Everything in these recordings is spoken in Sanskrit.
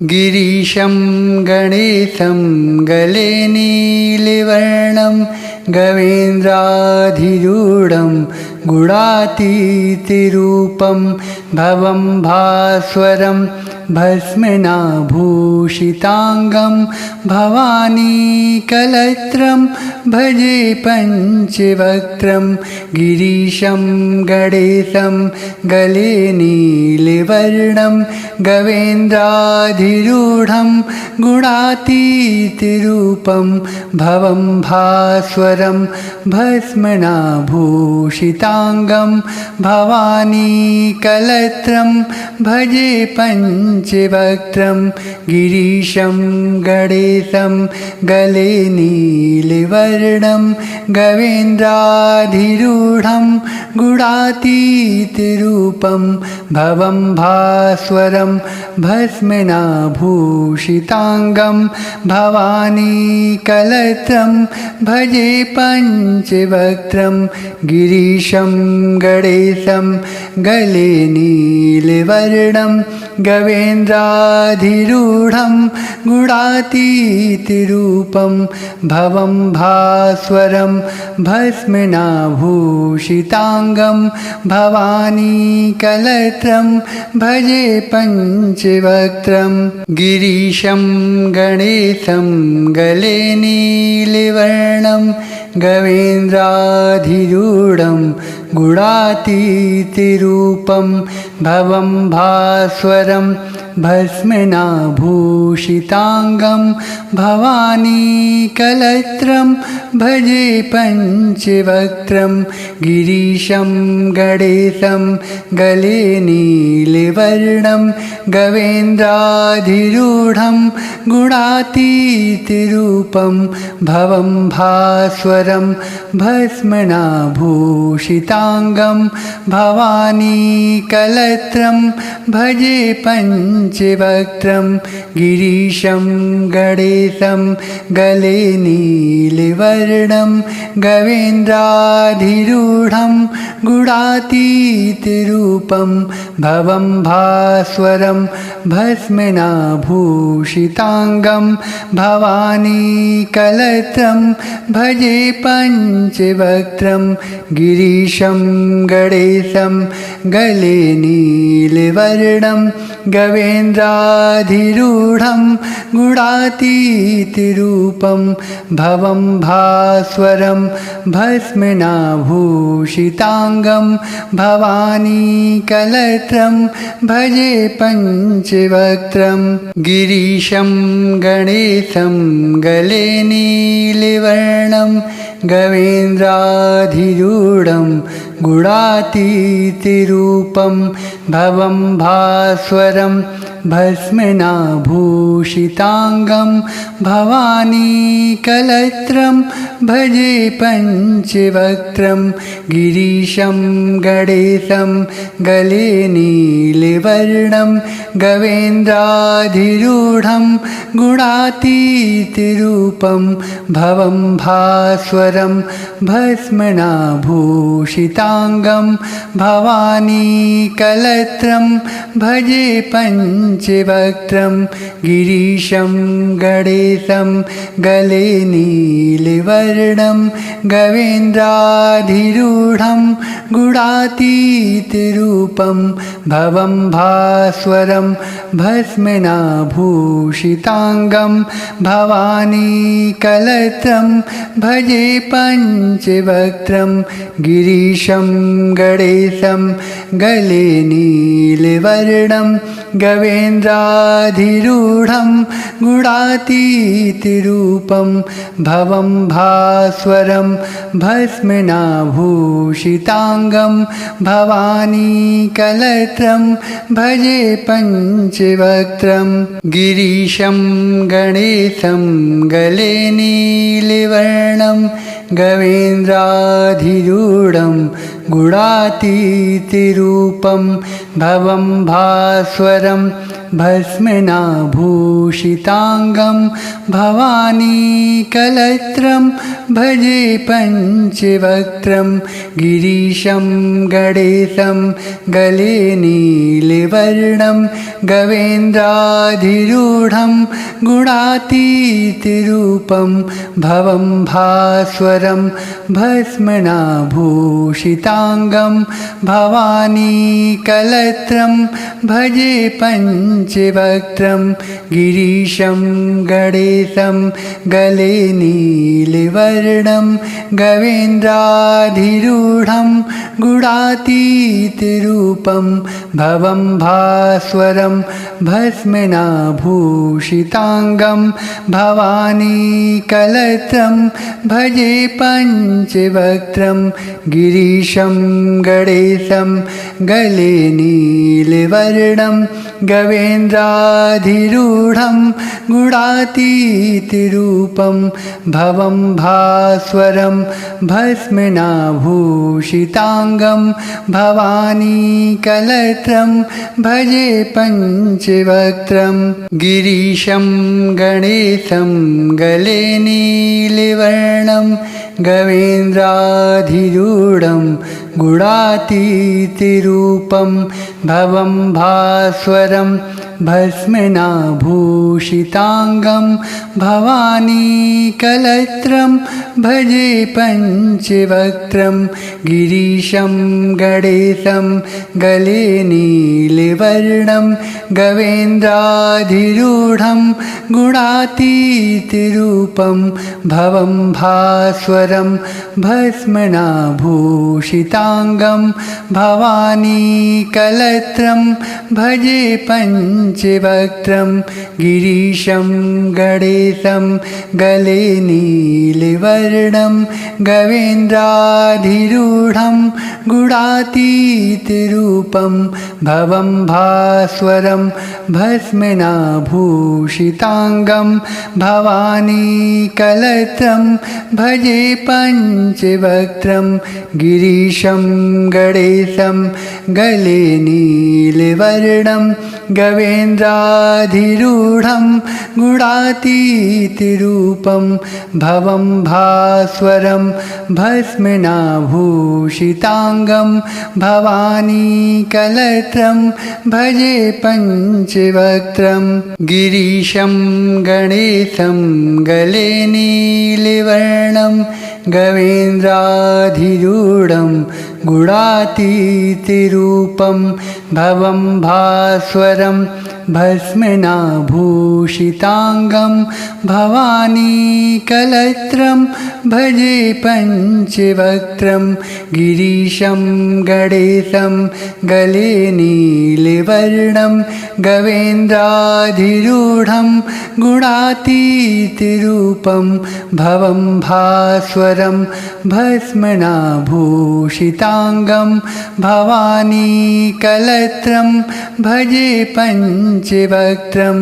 गिरीशं गणेशं गले नीलिवर्णं गवेन्द्राधिरूढं गुणातीतिरूपं भवं भास्वरं भस्मनाभूषिताङ्गं भवानीकलत्रं भजे पञ्चवक्त्रं गिरीशं गणेशं गले नीलिवर्णं गवेन्द्राधिरूढं गुणातीतिरूपं भवं भास्वरं भस्मनाभूषिताङ्गं भवानीकलत्रं भजे पञ्चवक्त्रं गिरीशं गणेशं गले नीलिवर्णं गवेन्द्राधिरूढं गुणातीतिरूपं भवं भास्वरं भस्मनाभूषिताङ्गं भवानीकलत्रं भजे पञ्चवक्त्रं गिरीशं गणेशं गले नीलिवर्णं गवेन्द्राधिरूढं गुणातीतिरूपं भवं भास्वरं भस्मनाभूषिताङ्गं भवानीकलत्रं भजे पञ्चवक्त्रं गिरीशं गणेशं गले नीलिवर्णं गवेन्द्राधिरूढं गुणातीतिरूपं भवं भास्वरं भस्मनाभूषिताङ्गं भवानीकलत्रं भजे पञ्चवक्त्रं गिरीशं गणेशं गले नीलिवर्णं गवेन्द्राधिरूढं गुणातीतिरूपं भवं भास्वरं भस्मनाभूषिताङ्गं भवानीकलत्रं भजे पञ्चवक्त्रं गिरीशं गणेशं गले नीलिवर्णं गवेन्द्राधिरूढं गुणातीतिरूपं भवं भास्वरं भस्मनाभूषिताङ्गं भवानीकलत्रं भजे पञ्चवक्त्रं गिरीशं गणेशं गले नीलिवर्णं गवेन्द्राधिरूढं गुणातीतिरूपं भवं भास्वरं भस्मनाभूषिताङ्गं भवानीकलत्रं भजे पञ्चवक्त्रं गिरीशं गणेशं गले नीलिवर्णं गवेन्द्राधिरूढं गुणातीतिरूपं भवं भास्वरं भस्मनाभूषिताङ्गं भवानीकलत्रं भजे पञ्चवक्त्रं गिरीशं गणेशं गले नीलिवर्णं गवेन्द्राधिरूढं गुणातीतिरूपं भवं भास्वरं भस्मनाभूषिताङ्गं भवानीकलत्रं भजे पञ्चवक्त्रं गिरीशं गणेशं गले नीलिवर्णं गवेन्द्राधिरूढं गुणातीतिरूपं भवं भास्वरं भस्मनाभूषिताङ्गं भवानीकलत्रं भजे पञ्चवक्त्रं गिरीशं गणेशं गले नीलिवर्णं गवेन्द्राधिरूढं गुणातीतिरूपं भवं भास्वरं भस्मनाभूषिताङ्गं भवानीकलत्रं भजे पञ्चवक्त्रं गिरीशं गणेशं गले नीलिवर्णं गवेन्द्राधिरूढं गुणातीतिरूपं भवं भास्वरं भस्मनाभूषिताङ्गं भवानीकलत्रं भजे पञ्चवक्त्रं गिरीशं गणेशं गले नीलवर्णं गवेन्द्राधिरूढं गुणातीतरूपं भवं भास्वरं भस्मनाभूषिताङ्गं भवानीकलत्रं भजे पञ्चवक्त्रं गिरीशं गणेशं गले नीलवर्णं गवेन्द्राधिरूढं गुणातीतरूपं भवं भास्वरं भस्मनाभूषिताङ्गं भवानीकलत्रं भजे पञ्चवक्त्रं गिरीशं गणेशं गले नीलवर्णं गवेन्द्राधिरूढं गुणातीतरूपं भवं भास्वरं भस्मनाभूषिताङ्गं भवानीकलत्रं भजे पञ्चवक्त्रं गिरीशं गणेशं गले नीलवर्णं गवेन्द्राधिरूढं गुणातीतरूपं भवं भास्वरं भस्मनाभूषिताङ्गं भवानीकलत्रं भजे पञ्चवक्त्रं गिरीशं गणेशं गले नीलवर्णं गवेन्द्राधिरूढं गुणातीतरूपं भवं भास्वरं भस्मनाभूषिताङ्गं भवानीकलत्रं भजे पञ्चवक्त्रं गिरीशं गणेशं गले नीलवर्णं गवेन्द्राधिरूढं गुणातीतरूपं भवं भास्वरं भस्मनाभूषिताङ्गं भवानीकलत्रं भजे पञ्चवक्त्रं गिरीशं गणेशं गले नीलवर्णं गवेन्द्राधिरूढं गुणातीतरूपं भवं भास्वरं भस्मनाभूषिताङ्गं भवानीकलत्रं भजे पञ्चवक्त्रं गिरीशं गणेशं गले नीलवर्णं गवेन्द्राधिरूढं गुणातीतरूपं भवं भास्वरं भस्मनाभूषिताङ्गं भवानीकलत्रं भजे पञ्चवक्त्रं गिरीशं गणेशं गले नीलवर्णं गवेन्द्राधिरूढं गुणातीतरूपं भवं भास्वरं भस्मनाभूषिताङ्गं भवानीकलत्रं भजे पञ्चवक्त्रं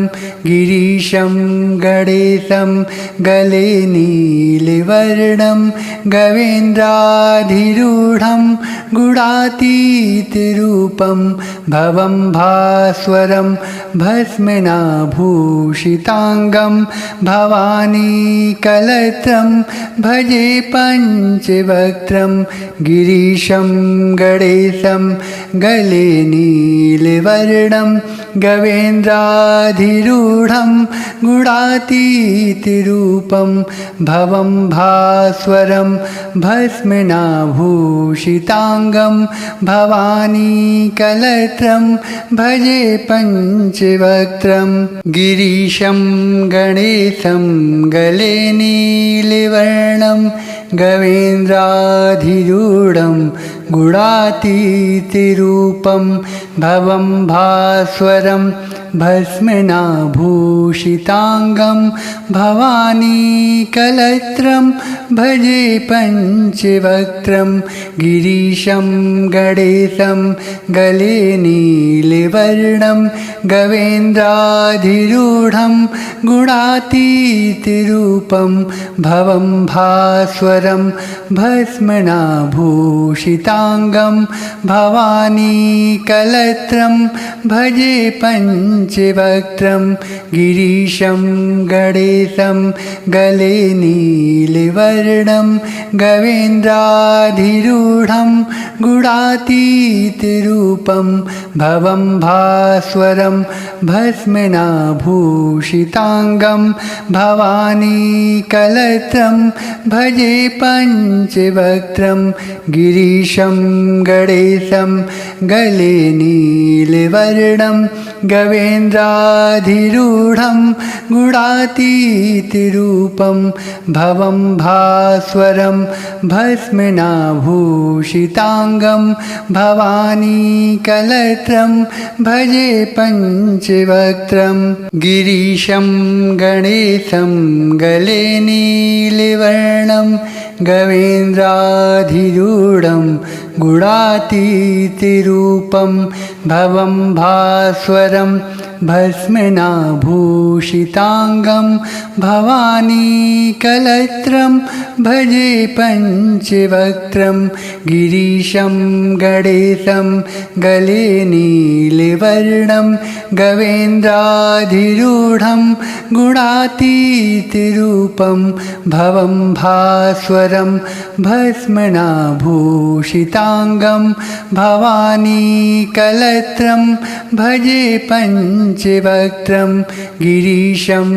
गिरीशं गणेशं गले नीलवर्णं गवेन्द्राधिरूढं गुणातीतरूपं भवं भास्वरं भस्मनाभूषिताङ्गं भवानीकलत्रं भजे पञ्चवक्त्रं गिरीशं गणेशं गले नीलवर्णं गवेन्द्राधिरूढं गुणातीतरूपं भवं भास्वरं भस्मनाभूषिताङ्गं भवानीकलत्रं भजे पञ्चवक्त्रं गिरीशं गणेशं गले नीलवर्णं गवेन्द्राधिरूढं गुणातीतरूपं भवं भास्वरं भस्मनाभूषिताङ्गं भवानीकलत्रं भजे पञ्चवक्त्रं गिरीशं गणेशं गले नीलवर्णं गवेन्द्राधिरूढं गुणातीतरूपं भवं भास्वरं भस्मनाभूषिताङ्गं भूषिताङ्गं भवानीकलत्रं भजे पञ्चवक्त्रं गिरीशं गणेशं गले नीलवर्णं गवेन्द्राधिरूढं गुणातीतरूपं भवं भास्वरं भस्मनाभूषिताङ्गं भवानीकलत्रं भजे पञ्चवक्त्रं गिरीशं गणेशं गले नीलवर्णं गवेन्द्राधिरूढं गुणातीतरूपं भवं भास्वरं भस्मनाभूषिताङ्गं भवानीकलत्रं भजे पञ्चवक्त्रं गिरीशं गणेशं गले नीलवर्णं गवेन्द्राधिरूढं गुणातीतरूपं भवं भास्वरं भस्मनाभूषिताङ्गं भवानीकलत्रं भजे पञ्चवक्त्रं गिरीशं गणेशं गले नीलवर्णं गवेन्द्राधिरूढं गुणातीतरूपं भवं भास्वरं भस्मनाभूषिताङ्गं भवानीकलत्रं भजे पञ्चवक्त्रं गिरीशं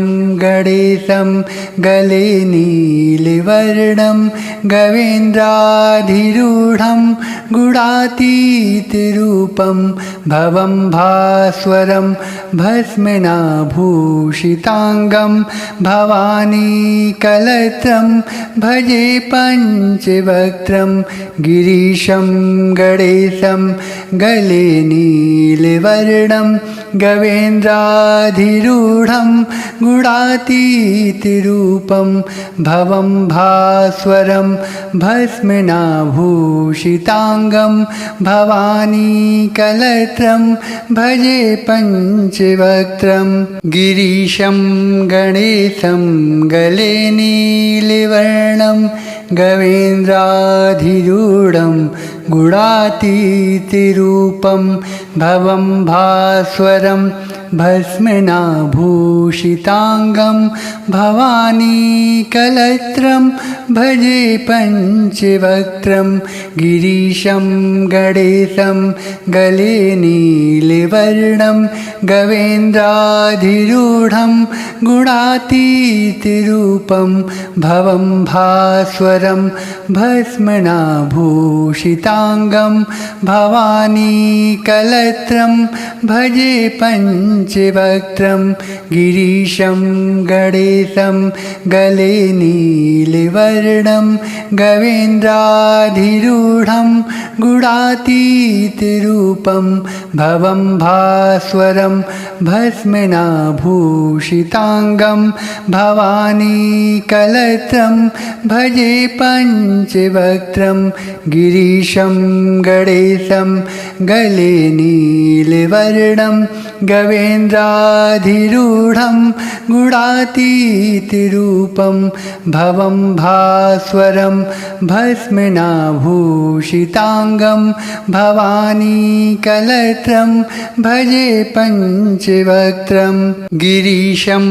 गणेशं गले नीलवर्णं गवेन्द्राधिरूढं गुणातीतरूपं भवं भास्वरं भस्मनाभूषिताङ्गं भवानीकलत्रं भजे पञ्चवक्त्रं गिरीशं गणेशं गले नीलवर्णं गवेन्द्राधिरूढं गुणातीतरूपं भवं भास्वरं भस्मनाभूषिताङ्गं भवानीकलत्रं भजे पञ्चवक्त्रं गिरीशं गणेशं गले नीलवर्णं गवेन्द्राधिरूढं गुणातीतरूपं भवं भास्वरं भस्मनाभूषिताङ्गं भवानीकलत्रं भजे पञ्चवक्त्रं गिरीशं गणेशं गले नीलवर्णं गवेन्द्राधिरूढं गुणातीतरूपं भवं भास्वरं भस्मनाभूषिताङ्गं भवानीकलत्रं भजे पञ्चवक्त्रं गिरीशं गणेशं गले नीलवर्णं गवेन्द्राधिरूढं गुणातीतरूपं भवं भास्वरं भस्मनाभूषिताङ्गं भवानीकलत्रं भजे पञ्चवक्त्रं गिरीशं गणेशं गले नीलवर्णं गवेन्द्राधिरूढं गुणातीतरूपं भवं भास्वरं भस्मनाभूषिताङ्गं भवानीकलत्रं भजे पञ्चवक्त्रं गिरीशं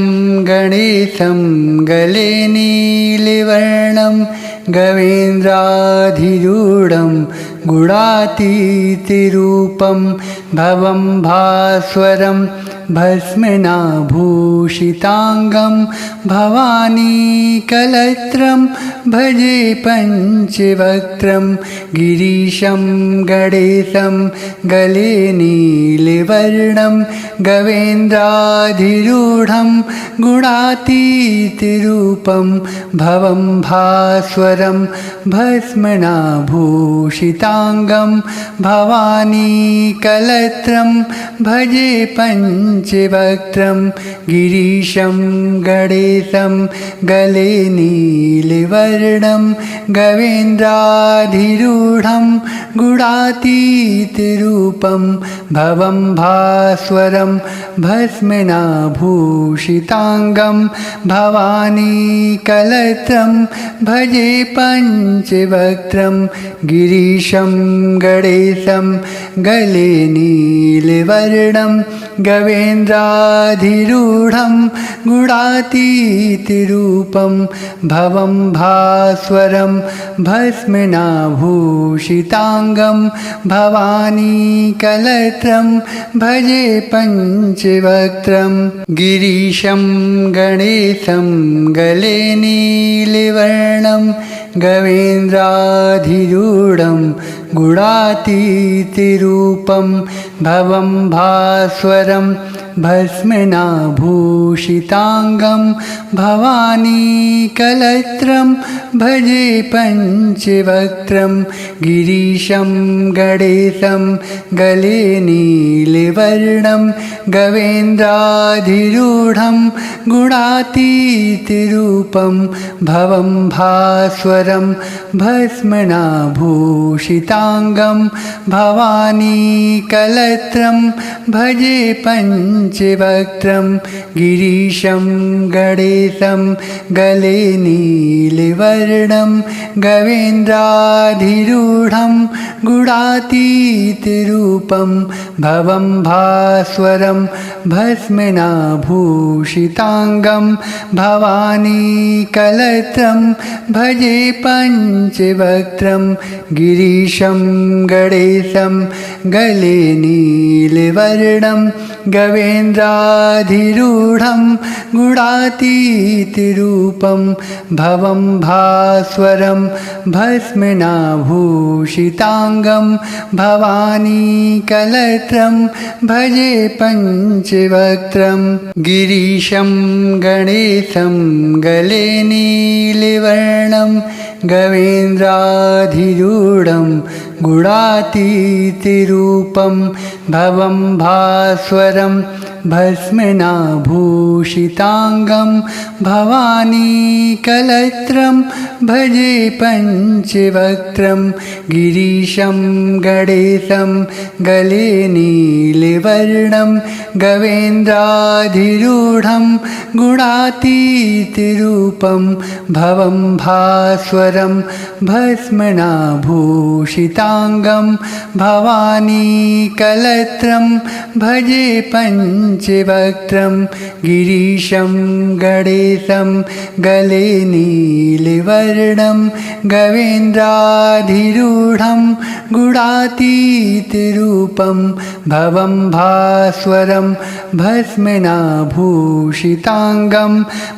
गणेशं गले नीलवर्णं गवेन्द्राधिरूढं गुणातीतरूपं भवं भास्वरं भस्मनाभूषिताङ्गं भवानीकलत्रं भजे पञ्चवक्त्रं गिरीशं गणेशं गले नीलवर्णं गवेन्द्राधिरूढं गुणातीतरूपं भवं भास्वरं भस्मनाभूषिताङ्गं भवानीकलत्रं भजे पञ्चवक्त्रं गिरीशं गणेशं गले नीलवर्णं गवेन्द्राधिरूढं गुणातीतरूपं भवं भास्वरं भस्मनाभूषिताङ्गं भवानीकलत्रं भजे पञ्चवक्त्रं गिरीशं गिरीशं गणेशं गले नीलवर्णं गवेन्द्राधिरूढं गुणातीतिरूपं भवं भास्वरं भस्मनाभूषिताङ्गं भवानीकलत्रं भजे पञ्चवक्त्रं गिरीशं गणेशं गले नीलवर्णं गवेन्द्राधिरूढं गुणातीतिरूपं भवं भास्वरं भस्मनाभूषिताङ्गं भवानीकलत्रं भजे पञ्चवक्त्रं गिरीशं गणेशं गले नीलवर्णं गवेन्द्राधिरूढं गुणातीतिरूपं भवं भास्वरं भस्मनाभूषिताङ्गं भवानीकलत्रं भजे पञ्चवक्त्रं गिरीशं गणेशं गले नीलवर्णं गवेन्द्राधिरूढं गुणातीतिरूपं भवं भास्वरं भस्मनाभूषिताङ्गं भवानीकलत्रं भजे पञ्चवक्त्रं गिरीशं गणेशं गले नीलवर्णं गवेन्द्राधिरूढं गुणातीतिरूपं भवं भास्वरं भस्मनाभूषिताङ्गं भवानीकलत्रं भजे पञ्चवक्त्रं गिरीशं गणेशं गले नीलवर्णं गवेन्द्राधिरूढं गुणातीतिरूपं भवं भास्वरं भस्मनाभूषिताङ्गं भवानीकलत्रं भजे पञ्चवक्त्रं गिरीशं गणेशं गले नीलवर्णं गवेन्द्राधिरूढं गुणातीतिरूपं भवं भास्वरं भस्मनाभूषिताङ्गं भवानीकलत्रं भजे पञ्चवक्त्रं गिरीशं गणेशं गले नीलवर्णं गवेन्द्राधिरूढं गुणातीतिरूपं भवं भास्वरं भस्मनाभूषिताङ्गं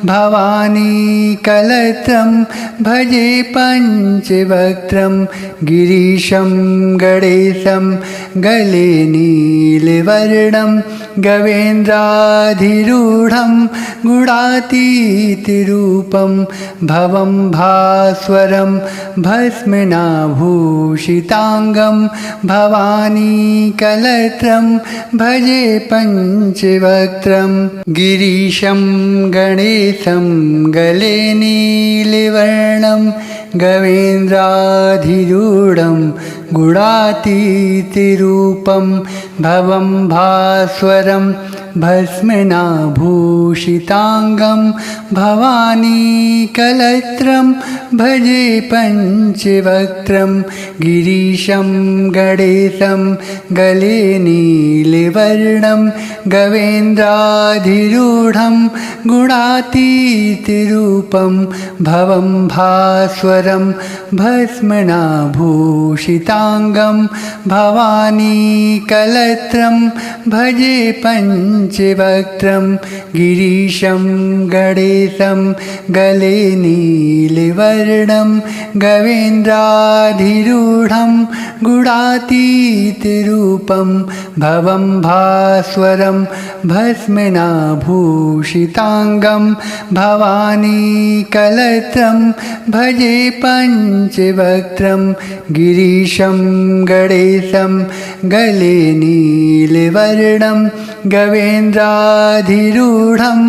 भवानीकलत्रं भजे पञ्चवक्त्रं गिरीशं गणेशं गले नीलवर्णं गवेन्द्राधिरूढं गुणातीतिरूपं भवं भास्वरं भस्मनाभूषिताङ्गं भवानीकलत्रं भजे पञ्चवक्त्रं गिरीशं गणेशं गले नीलवर्णं गवेन्द्राधिरूढं गुणातीतिरूपं भवं भास्वरं भस्मनाभूषिताङ्गं भवानीकलत्रं भजे पञ्चवक्त्रं गिरीशं गणेशं गले नीलवर्णं गवेन्द्राधिरूढं गुणातीतिरूपं भवं भास्वरं भस्मनाभूषिताङ्गं भवानीकलत्रं भजे पञ्चवक्त्रं गिरीशं गणेशं गले नीलवर्णं गवेन्द्राधिरूढं गुणातीतिरूपं भवं भास्वरं भस्मनाभूषिताङ्गं भवानीकलत्रं भजे पञ्चवक्त्रं गिरीशं गणेशं गले नीलवर्णं गवेन्द्राधिरूढं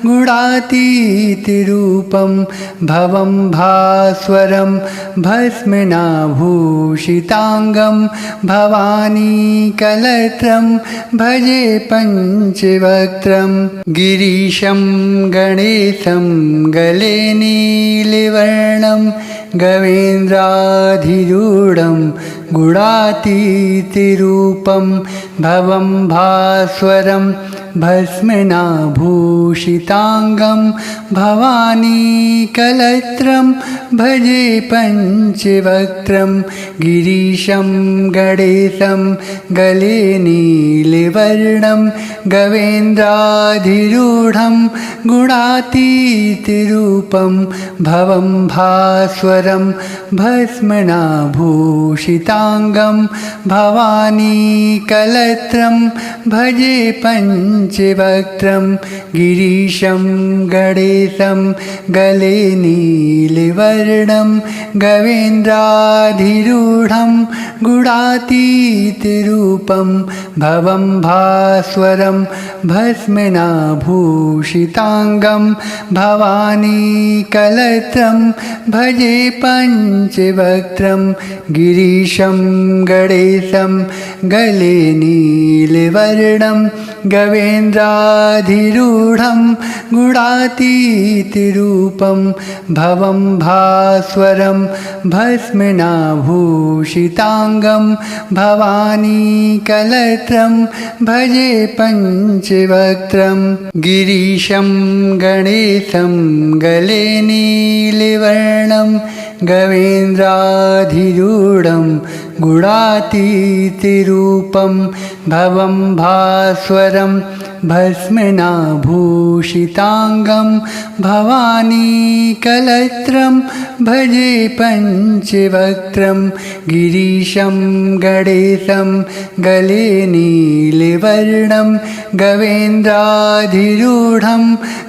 गुणातीतिरूपं भवं भास्वरं भस्मनाभूषिताङ्गं भवानीकलत्रं भजे पञ्चवक्त्रं गिरीशं गणेशं गले नीलवर्णं गवेन्द्राधिरूढं गुणातीतिरूपं भवं भास्वरं भस्मनाभूषिताङ्गं भवानीकलत्रं भजे पञ्चवक्त्रं गिरीशं गणेशं गले नीलवर्णं गवेन्द्राधिरूढं गुणातीतिरूपं भवं भास्वरं भस्मनाभूषिताङ्गं भवानीकलत्रं भजे पञ्चवक्त्रं गिरीशं गणेशं गले नीलवर्णं गवेन्द्राधिरूढं गुणातीतिरूपं भवं भास्वरं भस्मनाभूषिताङ्गं भवानीकलत्रं भजे पञ्चवक्त्रं गिरीशं गणेशं गले नीलवर्णं गवेन्द्राधिरूढं गुणातीतिरूपं भवं भास्वरं भस्मनाभूषिताङ्गं भवानीकलत्रं भजे पञ्चवक्त्रं गिरीशं गणेशं गले नीलवर्णं गवेन्द्राधिरूढं गुणातीतिरूपं भवं भास्वरं भस्मनाभूषिताङ्गं भवानीकलत्रं भजे पञ्चवक्त्रं गिरीशं गणेशं गले नीलवर्णं गवेन्द्राधिरूढं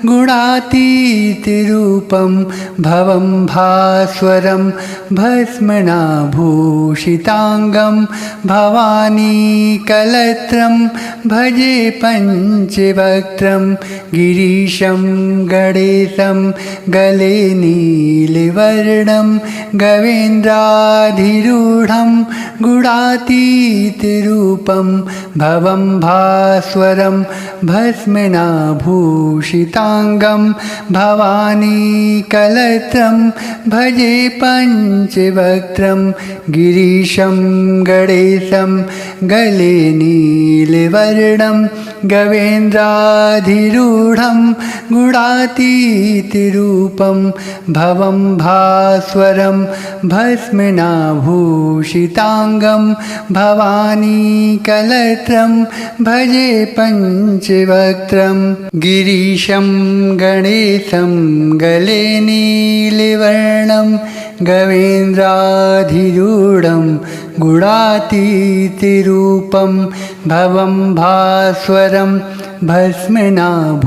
गुणातीतिरूपं भवं भास्वरं भस्मनाभूषिताङ्गं भवानीकलत्रं भजे पञ्चवक्त्रं गिरीशं गणेशं गले नीलवर्णं गवेन्द्राधिरूढं गुणातीतिरूपं भवं भास्वरं भस्मनाभूषिताङ्गं भवानीकलत्रं भजे पञ्चवक्त्रं गिरीशं गणेशं गले नीलवर्णं गवेन्द्राधिरूढं गुणातीतिरूपं भवं भास्वरं भस्मनाभूषिताङ्गं भवानीकलत्रं भजे पञ्चवक्त्रं गिरीशं गणेशं गले नीलवर्णं गवेन्द्राधिरूढं गुणातीतिरूपं भवं भास्वरं भस्मनाभूषिताङ्गं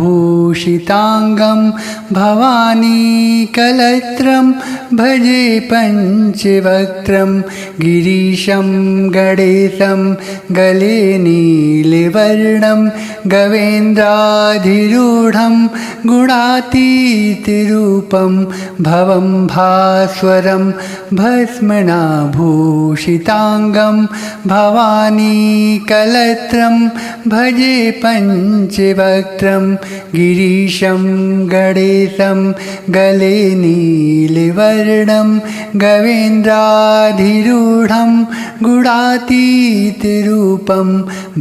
भवानीकलत्रं भजे पञ्चवक्त्रं गिरीशं गणेशं गले नीलवर्णं गवेन्द्राधिरूढं गुणातीतिरूपं भवं भास्वरं भस्मनाभूषिताङ्गं भवानीकलत्रं भजे पञ्चवक्त्रं गिरीशं गणेशं गले नीलवर्णं गवेन्द्राधिरूढं गुणातीतिरूपं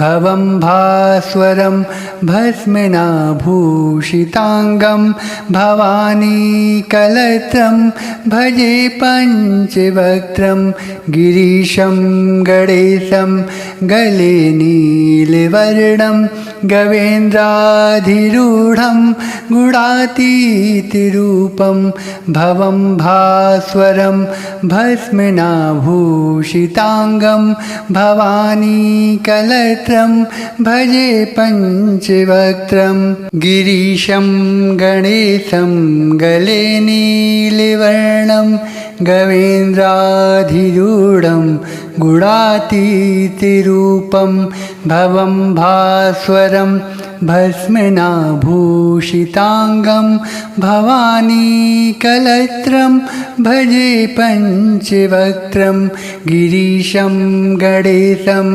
भवं भास्वरं भस्मनाभूषिताङ्गं भवानीकलत्रं भजे पञ्चवक्त्रं गिरीशं गणेशं गले नीलवर्णं गवेन्द्राधिरूढं गुणातीतिरूपं भवं भास्वरं भस्मनाभूषिताङ्गं भवानीकलत्रं भजे पञ्चवक्त्रं गिरीशं गणेशं गले नीलवर्णं गवेन्द्राधिरूढं गुणातीतिरूपं भवं भास्वरं भस्मनाभूषिताङ्गं भवानीकलत्रं भजे पञ्चवक्त्रं गिरीशं गणेशं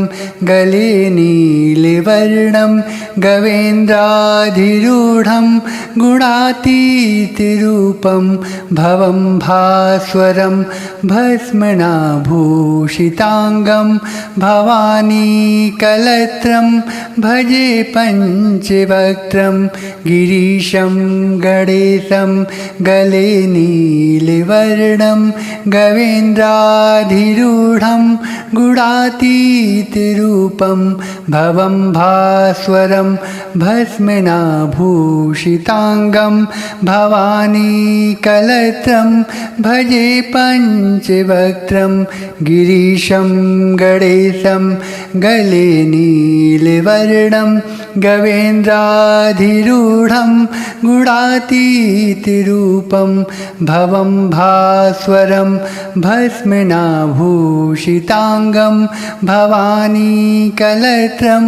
गले नीलवर्णं गवेन्द्राधिरूढं गुणातीतिरूपं भवं भास्वरं भस्मनाभूषिताङ्गं भूषिताङ्गं भवानी कलत्रं भजे पञ्चवक्त्रं गिरीशं गणेशं गले नीलवर्णं गवेन्द्राधिरूढं गुणातीतरूपं भवं भास्वरं भस्मनाभूषिताङ्गं भवानी कलत्रं भजे पञ्चवक्त्रं गिरीशं गणेशं गले नीलवर्णं गवेन्द्राधिरूढं गुणातीतरूपं भवं भास्वरं भस्मनाभूषिताङ्गं भवानी कलत्रं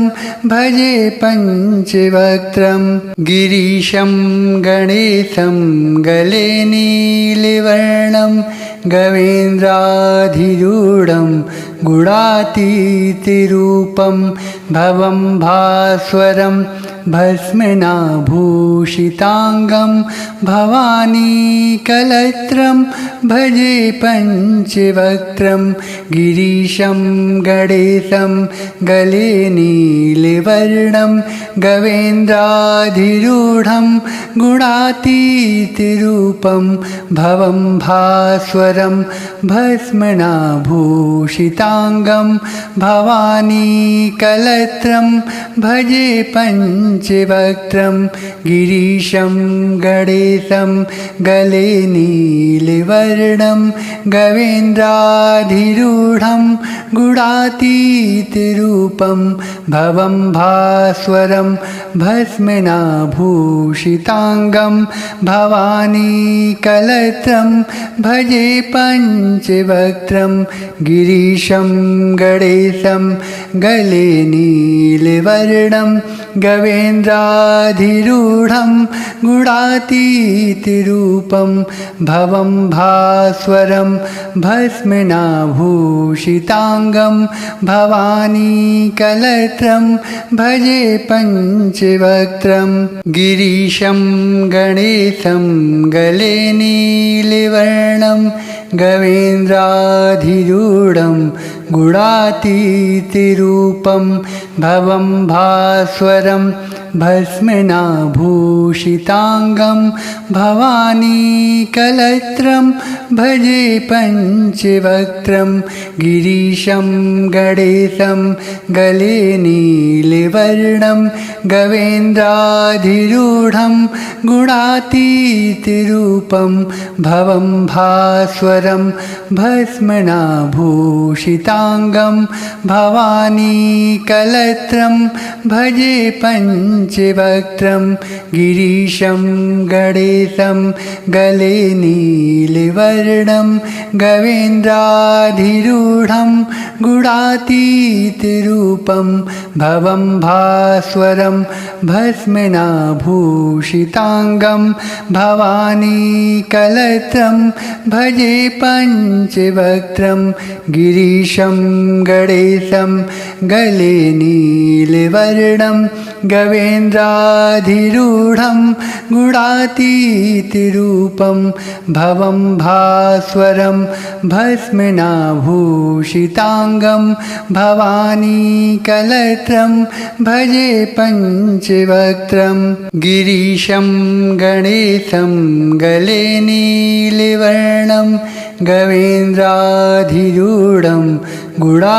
भजे पञ्चवक्त्रं गिरीशं गणेशं गले नीलवर्णं गवेन्द्राधिरूढं गुणातीतरूपं भवं भास्वरं भस्मनाभूषिताङ्गं भवानी कलत्रं भजे पञ्चवक्त्रं गिरीशं गणेशं गले नीलवर्णं गवेन्द्राधिरूढं गुणातीतरूपं भवं भास्वरं भस्मनाभूषिताङ्गं भवानी कलत्रं भजे पञ्चवक्त्रं गिरीशं गणेशं गले नीलवर्णं गवेन्द्राधिरूढं गुणातीतरूपं भवं भास्वरं भस्मनाभूषिताङ्गं भवानी कलत्रं भजे पञ्चवक्त्रं गिरीशं गणेशं गले नीलवर्णं गवेन्द्राधिरूढं गुणातीतरूपं भवं भास्वरं भस्मनाभूषिताङ्गं भवानी कलत्रं भजे पञ्चवक्त्रं गिरीशं गणेशं गले नीलवर्णं गवेन्द्राधिरूढं गुणातीतरूपं भवं भास्वरं भस्मनाभूषिताङ्गं भवानी कलत्रं भजे पञ्चवक्त्रं गिरीशं गणेशं गले नीलवर्णं गवेन्द्राधिरूढं गुणातीतरूपं भवं भास्वरं भस्मनाभूषिताङ्गं भवानी कलत्रं भजे पञ्चवक्त्रं गिरीशं गणेशं गले नीलवर्णं गवेन्द्राधिरूढं गुणातीतरूपं भवं भास्वरं भस्मनाभूषिताङ्गं भवानी कलत्रं भजे पञ्चवक्त्रं गिरीशं गणेशं गले नीलवर्णं गवेन्द्राधिरूढं गुणातीतरूपं भवं भास्वरं भस्मनाभूषिताङ्गं भवानी कलत्रं भजे पञ्चवक्त्रं गिरीशं गणेशं गले नीलवर्णं गवेन्द्राधिरूढं गुणातीतरूपं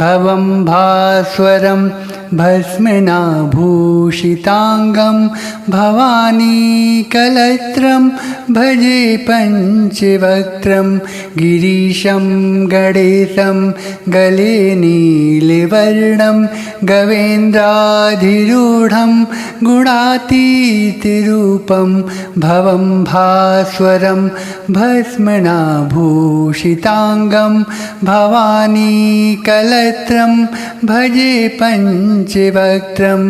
भवं भास्वरं भस्मनाभूषिताङ्गं भवानी कलत्रं भजे पञ्चवक्त्रं गिरीशं गणेशं गले नीलवर्णं गवेन्द्राधिरूढं गुणातीतरूपं भवं भास्वरं भस्मनाभूषिताङ्गं भवानी कलत्रं भजे पञ्चवक्त्रं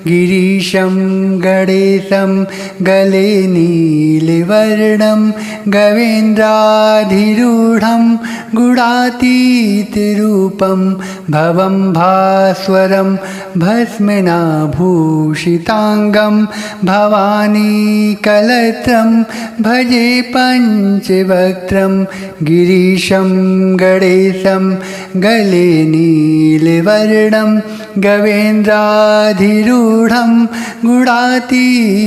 गिरीशं गणेशं गले नीलवर्णं गवेन्द्राधिरूढं गुणातीतरूपं भवं भास्वरं भस्मनाभूषिताङ्गं भवानी कलत्रं भजे पञ्चवक्त्रं गिरीशं गिरीशं गणेशं गले नीलवर्णं गवेन्द्राधिरूढं गुणातीतिरूपं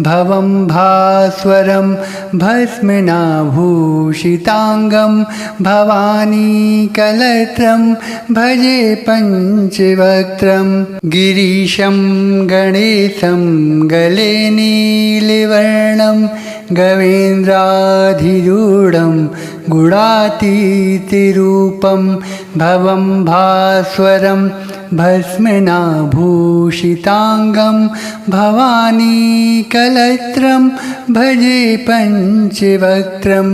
भवं भास्वरं भस्मनाभूषिताङ्गं भवानीकलत्रं भजे पञ्चवक्त्रं गिरीशं गणेशं गले नीलवर्णं गवेन्द्राधिरूढं गुणातीतिरूपं भवं भास्वरं भस्मनाभूषिताङ्गं भवानीकलत्रं भजे पञ्चवक्त्रम्